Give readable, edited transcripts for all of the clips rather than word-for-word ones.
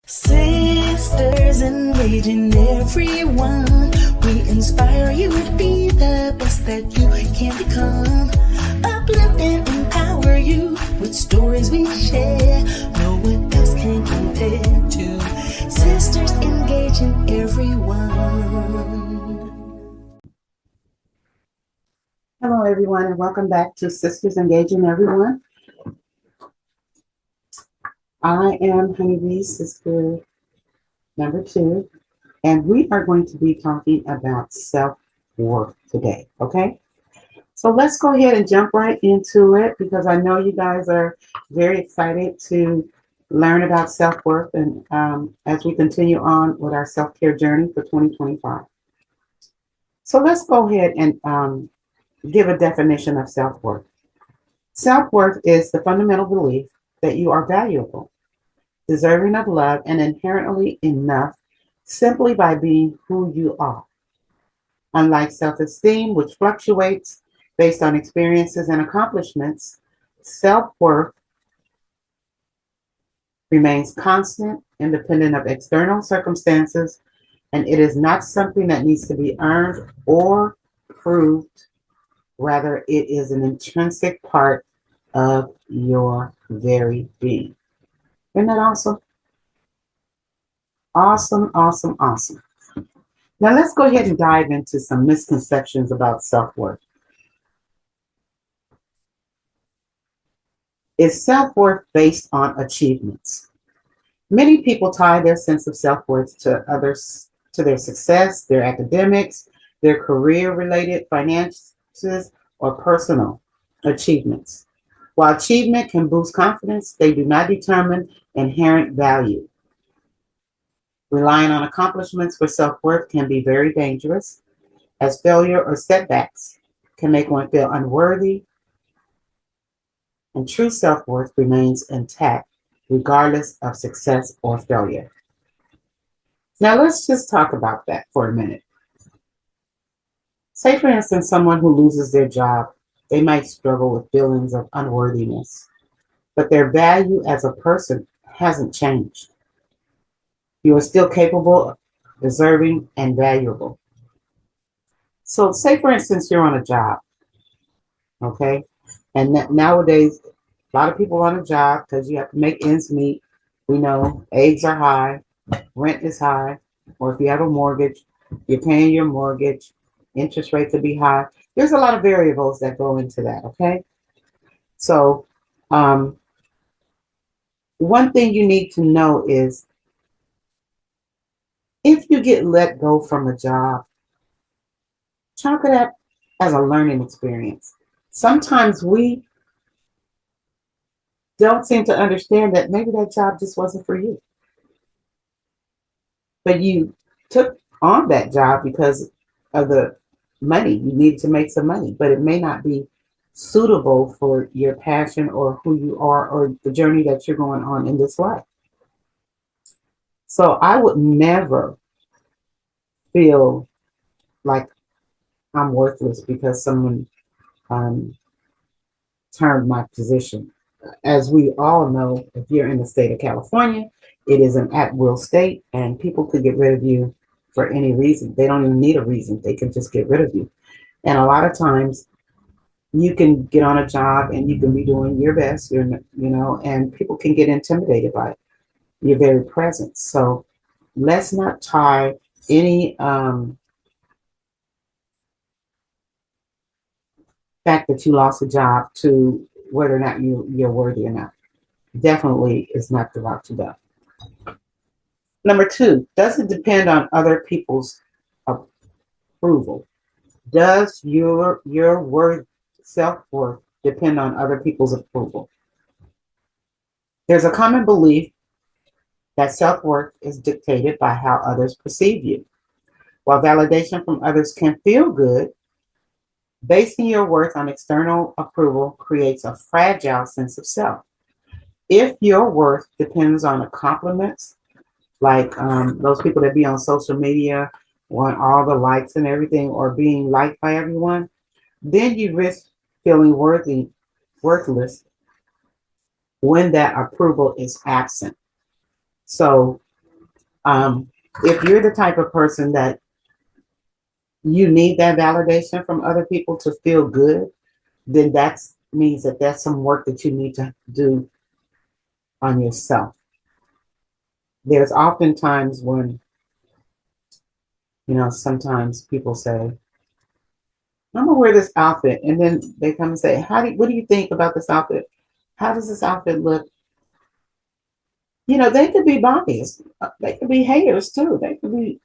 Sisters engaging everyone. We inspire you to be the best that you can become. Uplift and empower you with stories we share. No one else can compare to sisters engaging everyone. Hello, everyone, and welcome back to Sisters Engaging Everyone. I am Honeybee's sister number 2, and we are going to be talking about self-worth today, okay? So let's go ahead and jump right into it because I know you guys are very excited to learn about self-worth and as we continue on with our self-care journey for 2025. So let's go ahead and give a definition of self-worth. Self-worth is the fundamental belief that you are valuable, deserving of love, and inherently enough simply by being who you are. Unlike self-esteem, which fluctuates based on experiences and accomplishments, self-worth remains constant, independent of external circumstances, and it is not something that needs to be earned or proved. Rather, it is an intrinsic part of your very being. Isn't that awesome? Awesome, awesome, awesome. Now let's go ahead and dive into some misconceptions about self-worth. Is self-worth based on achievements? Many people tie their sense of self-worth to others, to their success, their academics, their career-related finances, or personal achievements. While achievement can boost confidence, they do not determine inherent value. Relying on accomplishments for self-worth can be very dangerous, as failure or setbacks can make one feel unworthy, and true self-worth remains intact regardless of success or failure. Now let's just talk about that for a minute. Say, for instance, someone who loses their job, they might struggle with feelings of unworthiness, but their value as a person hasn't changed. You are still capable, deserving, and valuable. So say, for instance, you're on a job, okay? And nowadays, a lot of people on a job because you have to make ends meet. We know eggs are high, rent is high, or if you have a mortgage, you're paying your mortgage, interest rates will be high. There's a lot of variables that go into that, okay? So one thing you need to know is if you get let go from a job, chalk it up as a learning experience. Sometimes we don't seem to understand that maybe that job just wasn't for you. But you took on that job because of the money. You needed to make some money, but it may not be suitable for your passion or who you are or the journey that you're going on in this life. So I would never feel like I'm worthless because someone turned my position. As we all know, if you're in the state of California, it is an at-will state, and people could get rid of you for any reason. They don't even need a reason. They can just get rid of you. And a lot of times, you can get on a job and you can be doing your best, and people can get intimidated by your very presence. So let's not tie any fact that you lost a job to whether or not you're worthy or not. Definitely is not the route to go. Number 2, does it depend on other people's approval? Does your self-worth depend on other people's approval? There's a common belief that self-worth is dictated by how others perceive you. While validation from others can feel good, basing your worth on external approval creates a fragile sense of self. If your worth depends on compliments, like those people that be on social media, want all the likes and everything, or being liked by everyone, then you risk feeling worthless when that approval is absent. So If you're the type of person that you need that validation from other people to feel good, then that means that that's some work that you need to do on yourself. There's often times when, sometimes people say, I'm gonna wear this outfit, and then they come and say, what do you think about this outfit? How does this outfit look? They could be biased. They could be haters too. They could be,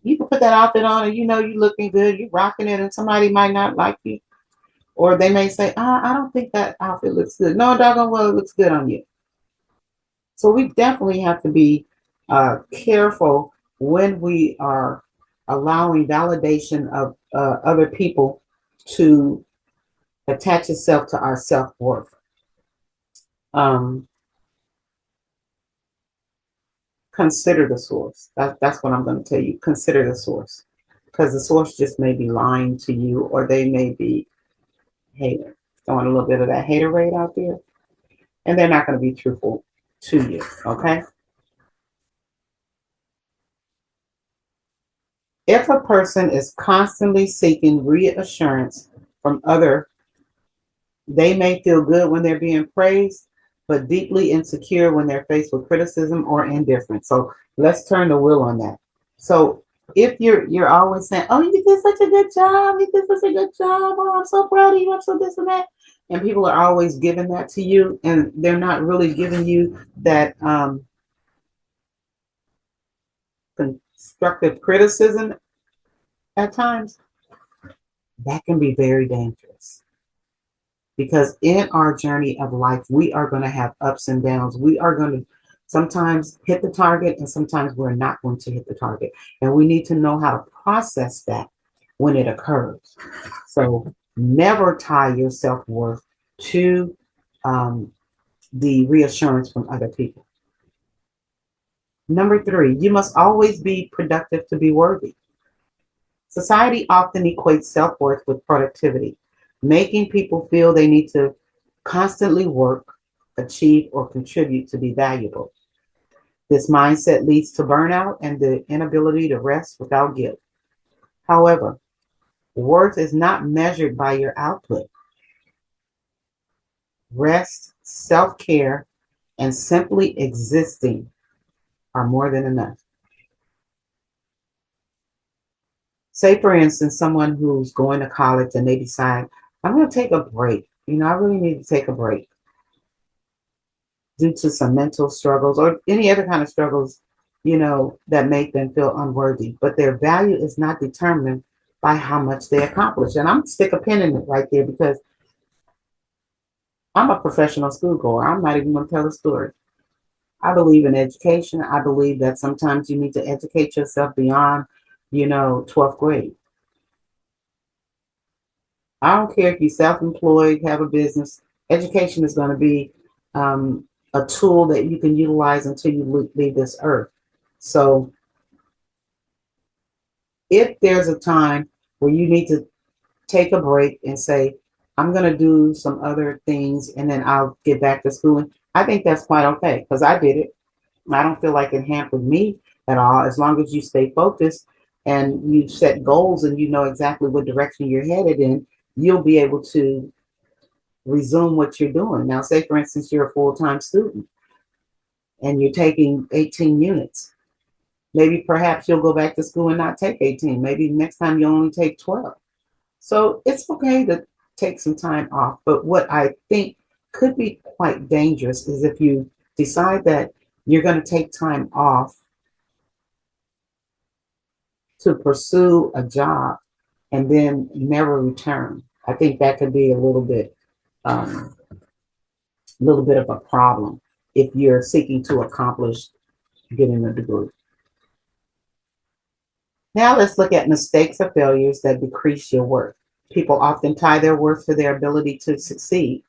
you can put that outfit on and you're looking good, you're rocking it, and somebody might not like you. Or they may say, I don't think that outfit looks good. No, doggone well, it looks good on you. So we definitely have to be careful when we are allowing validation of other people to attach itself to our self-worth. Consider the source. That's what I'm going to tell you. Consider the source, because the source just may be lying to you, or they may be throwing a little bit of that hater rate out there, and they're not going to be truthful to you. Okay. If a person is constantly seeking reassurance from others, they may feel good when they're being praised, but deeply insecure when they're faced with criticism or indifference. So let's turn the wheel on that. So if you're always saying, "Oh, you did such a good job. You did such a good job. Oh, I'm so proud of you. I'm so this and that," and people are always giving that to you, and they're not really giving you that constructive criticism at times, that can be very dangerous. Because in our journey of life, we are going to have ups and downs. We are going to sometimes hit the target, and sometimes we're not going to hit the target. And we need to know how to process that when it occurs. So never tie your self-worth to the reassurance from other people. Number 3, you must always be productive to be worthy. Society often equates self-worth with productivity, making people feel they need to constantly work, achieve, or contribute to be valuable. This mindset leads to burnout and the inability to rest without guilt. However, worth is not measured by your output. Rest, self-care, and simply existing are more than enough. Say, for instance, someone who's going to college and they decide, I'm going to take a break. I really need to take a break due to some mental struggles or any other kind of struggles, that make them feel unworthy. But their value is not determined by how much they accomplish. And I'm going to stick a pin in it right there, because I'm a professional schoolgoer. I'm not even going to tell a story. I believe in education. I believe that sometimes you need to educate yourself beyond, 12th grade. I don't care if you're self-employed, have a business. Education is going to be a tool that you can utilize until you leave this earth. So if there's a time where you need to take a break and say, I'm going to do some other things and then I'll get back to schooling, I think that's quite okay, because I did it. I don't feel like it hampered me at all. As long as you stay focused and you set goals and you know exactly what direction you're headed in, you'll be able to resume what you're doing. Now, say, for instance, you're a full-time student and you're taking 18 units. Maybe perhaps you'll go back to school and not take 18. Maybe next time you'll only take 12. So it's okay to take some time off. But what I think could be quite dangerous is if you decide that you're going to take time off to pursue a job and then never return. I think that could be a little bit of a problem if you're seeking to accomplish getting a degree. Now let's look at mistakes or failures that decrease your worth. People often tie their worth to their ability to succeed,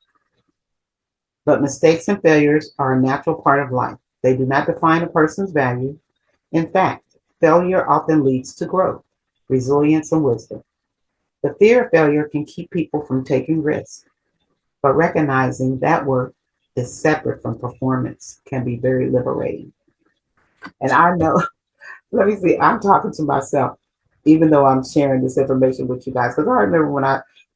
but mistakes and failures are a natural part of life. They do not define a person's value. In fact, failure often leads to growth, resilience, and wisdom. The fear of failure can keep people from taking risks, but recognizing that worth is separate from performance can be very liberating. And I know, let me see, I'm talking to myself, even though I'm sharing this information with you guys. Because I remember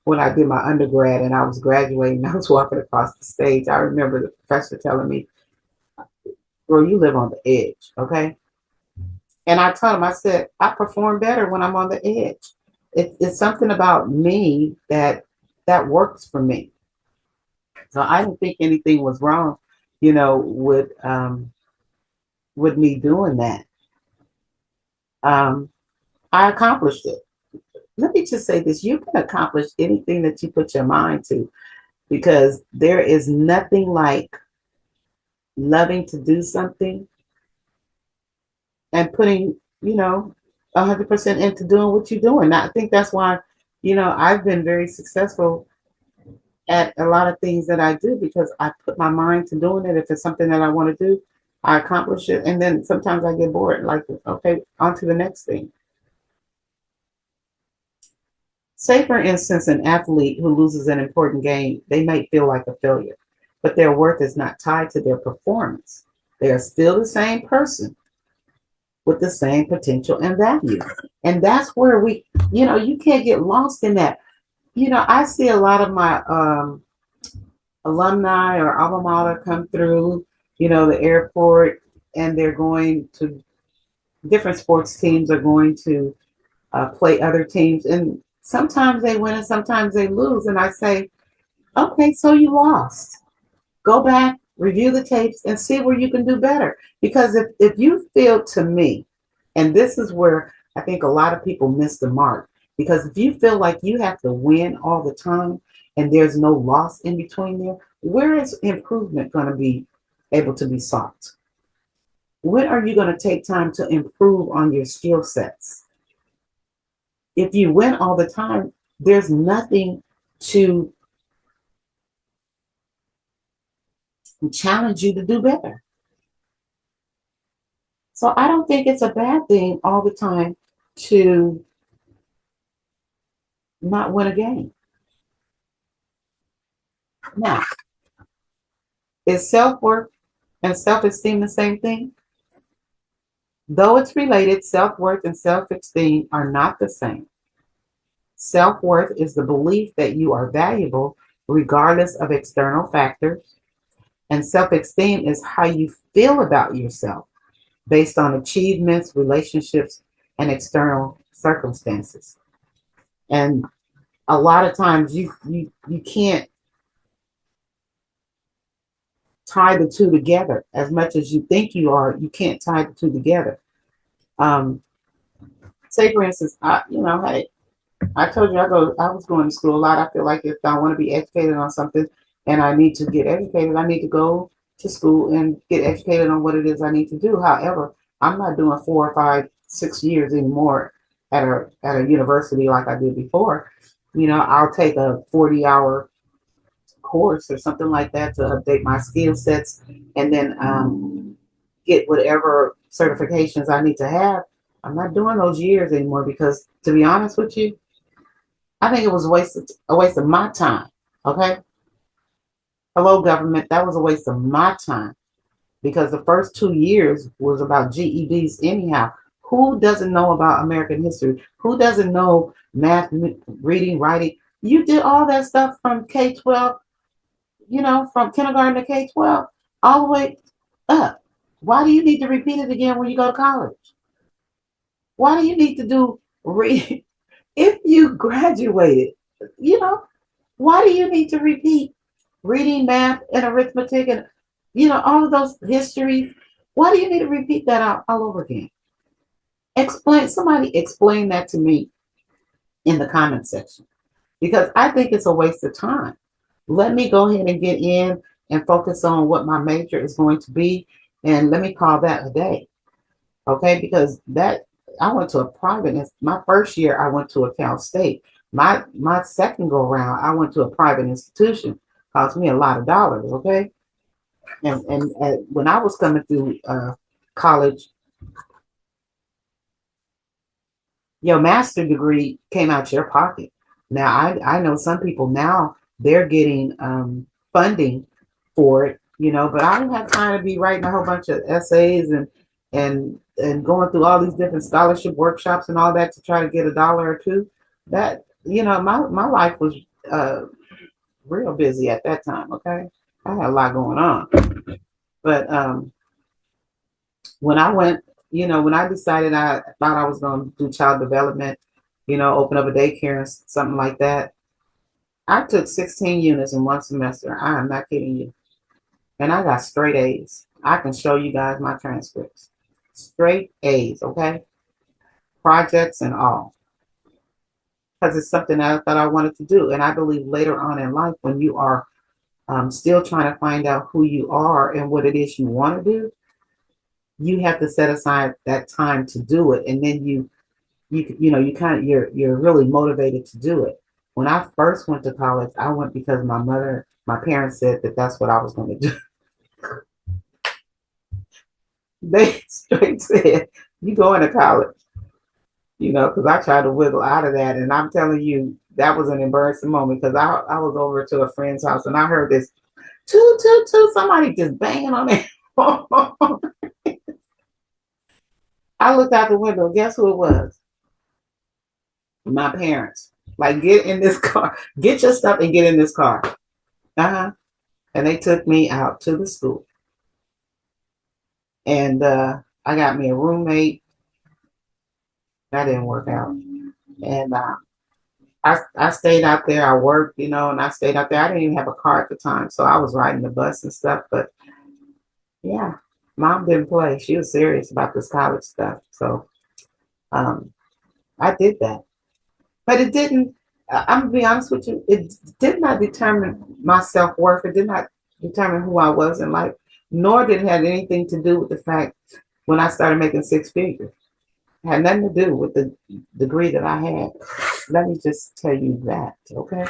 when I did my undergrad and I was graduating, I was walking across the stage. I remember the professor telling me, "Girl, you live on the edge, okay?" And I told him, I said, I perform better when I'm on the edge. It's something about me that works for me. So I didn't think anything was wrong, with me doing that. Um, I accomplished it. Let me just say this: you can accomplish anything that you put your mind to, because there is nothing like loving to do something and putting, 100% into doing what you're doing. I think that's why, I've been very successful at a lot of things that I do, because I put my mind to doing it. If it's something that I want to do, I accomplish it. And then sometimes I get bored, like, okay, on to the next thing. Say, for instance, an athlete who loses an important game, they might feel like a failure, but their worth is not tied to their performance. They are still the same person with the same potential and value. And that's where you can't get lost in that. I see a lot of my alumni or alma mater come through, the airport, and they're going to different sports teams are going to play other teams. And sometimes they win and sometimes they lose. And I say, okay, so you lost. Go back, review the tapes, and see where you can do better. Because if you feel, to me, and this is where I think a lot of people miss the mark, because if you feel like you have to win all the time and there's no loss in between there, where is improvement going to be able to be sought? When are you going to take time to improve on your skill sets? If you win all the time, there's nothing to challenge you to do better. So I don't think it's a bad thing all the time to not win a game. Now, is self-worth and self-esteem the same thing? Though it's related, self-worth and self-esteem are not the same. Self-worth is the belief that you are valuable regardless of external factors, and self-esteem is how you feel about yourself based on achievements, relationships, and external circumstances. And a lot of times you can't tie the two together as much as you think you are. You can't tie the two together. Um, Say, for instance, hey, I told you I was going to school a lot. I feel like if I want to be educated on something and I need to get educated, I need to go to school and get educated on what it is I need to do. However, I'm not doing 4 or 5, 6 years anymore at a university like I did before. I'll take a 40-hour course or something like that to update my skill sets, and then get whatever certifications I need to have. I'm not doing those years anymore, because, to be honest with you, I think it was a waste of my time. Okay, hello government, that was a waste of my time, because the first 2 years was about GEDs anyhow. Who doesn't know about American history? Who doesn't know math, reading, writing? You did all that stuff from K-12, from kindergarten to K-12, all the way up. Why do you need to repeat it again when you go to college? Why do you need to do read if you graduated? Why do you need to repeat reading, math, and arithmetic, and all of those histories? Why do you need to repeat that all over again? Somebody explain that to me in the comment section, because I think it's a waste of time. Let me go ahead and get in and focus on what my major is going to be, and let me call that a day. Okay, because that I went to a private. My first year I went to a Cal State. My second go round I went to a private institution. Cost me a lot of dollars. Okay, and when I was coming through college, your master degree came out your pocket. Now I know some people now they're getting funding for it, but I don't have time to be writing a whole bunch of essays and and going through all these different scholarship workshops and all that to try to get $1 or two. That, my life was uh, real busy at that time. Okay, I had a lot going on, but when I went, when I decided I thought I was going to do child development, open up a daycare and something like that, I took 16 units in one semester. I am not kidding you. And I got straight A's. I can show you guys my transcripts. Straight A's, okay? Projects and all. Because it's something that I thought I wanted to do. And I believe later on in life, when you are still trying to find out who you are and what it is you want to do, you have to set aside that time to do it. And then you're really motivated to do it. When I first went to college, I went because my parents said that that's what I was going to do. They straight said, "You going to college?" Because I tried to wiggle out of that, and I'm telling you, that was an embarrassing moment because I was over to a friend's house and I heard this toot toot toot, somebody just banging on it. I looked out the window. Guess who it was? My parents. Like, get in this car, get your stuff and get in this car. And they took me out to the school, and I got me a roommate. That didn't work out, and I stayed out there. I worked, and I stayed out there. I didn't even have a car at the time, so I was riding the bus and stuff. But yeah, mom didn't play. She was serious about this college stuff. So I did that. But it didn't, I'm going to be honest with you, it did not determine my self-worth. It did not determine who I was in life, nor did it have anything to do with the fact when I started making six figures. It had nothing to do with the degree that I had. Let me just tell you that, okay?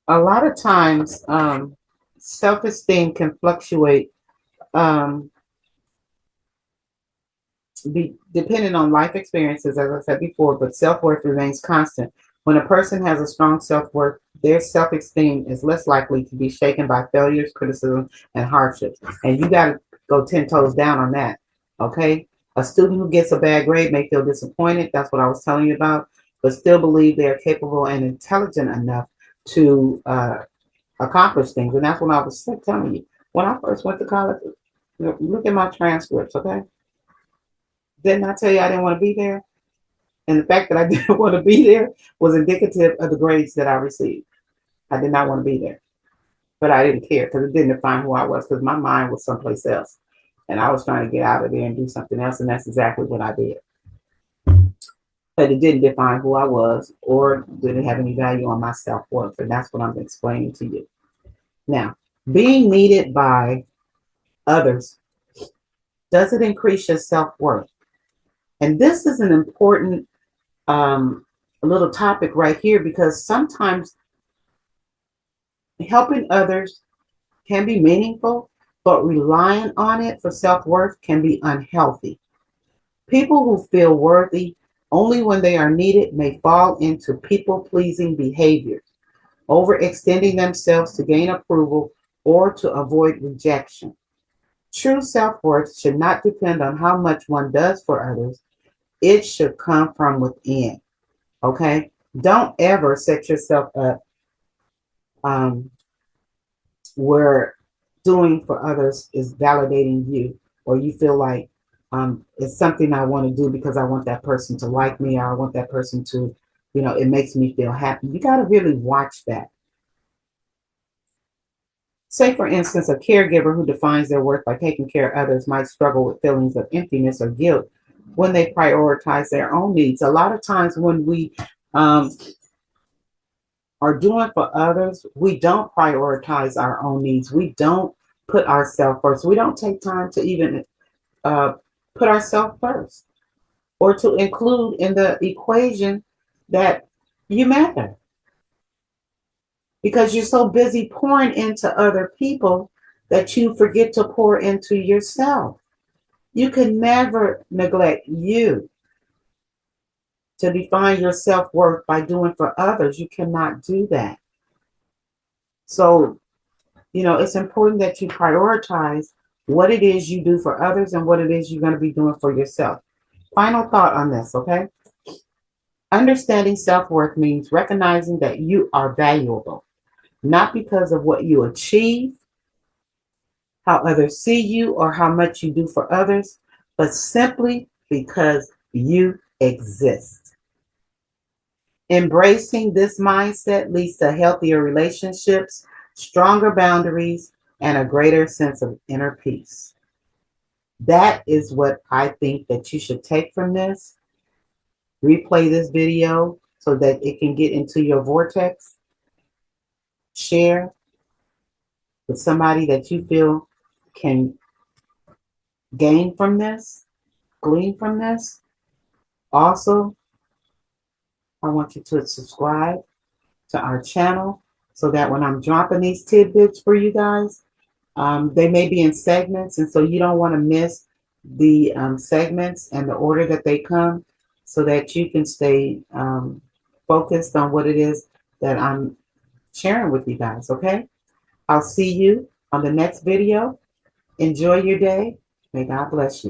A lot of times, self-esteem can fluctuate depending on life experiences, as I said before, but self-worth remains constant. When a person has a strong self-worth, their self-esteem is less likely to be shaken by failures, criticism, and hardships. And you got to go 10 toes down on that, okay? A student who gets a bad grade may feel disappointed. That's what I was telling you about, but still believe they are capable and intelligent enough to accomplish things. And that's what I was telling you. When I first went to college, look at my transcripts, okay? Didn't I tell you I didn't want to be there? And the fact that I didn't want to be there was indicative of the grades that I received. I did not want to be there. But I didn't care because it didn't define who I was, because my mind was someplace else. And I was trying to get out of there and do something else, and that's exactly what I did. But it didn't define who I was or didn't have any value on my self-worth. And that's what I'm explaining to you. Now, being needed by others, does it increase your self-worth? And this is an important little topic right here, because sometimes helping others can be meaningful, but relying on it for self-worth can be unhealthy. People who feel worthy only when they are needed may fall into people-pleasing behaviors, overextending themselves to gain approval or to avoid rejection. True self-worth should not depend on how much one does for others. It should come from within. Okay? Don't ever set yourself up where doing for others is validating you, or you feel like it's something I want to do because I want that person to like me, or I want that person to, it makes me feel happy. You got to really watch that. Say, for instance, a caregiver who defines their worth by taking care of others might struggle with feelings of emptiness or guilt when they prioritize their own needs. A lot of times when we are doing for others, we don't prioritize our own needs. We don't put ourselves first. We don't take time to even put ourselves first, or to include in the equation that you matter. Because you're so busy pouring into other people that you forget to pour into yourself. You can never neglect you. To define your self-worth by doing for others, you cannot do that. So, it's important that you prioritize what it is you do for others and what it is you're going to be doing for yourself. Final thought on this, okay? Understanding self-worth means recognizing that you are valuable, not because of what you achieve, how others see you, or how much you do for others, but simply because you exist. Embracing this mindset leads to healthier relationships, stronger boundaries, and a greater sense of inner peace. That is what I think that you should take from this. Replay this video so that it can get into your vortex. Share with somebody that you feel can gain from this, glean from this. Also, I want you to subscribe to our channel so that when I'm dropping these tidbits for you guys, they may be in segments, and so you don't want to miss the segments and the order that they come, so that you can stay focused on what it is that I'm sharing with you guys, okay? I'll see you on the next video. Enjoy your day. May God bless you.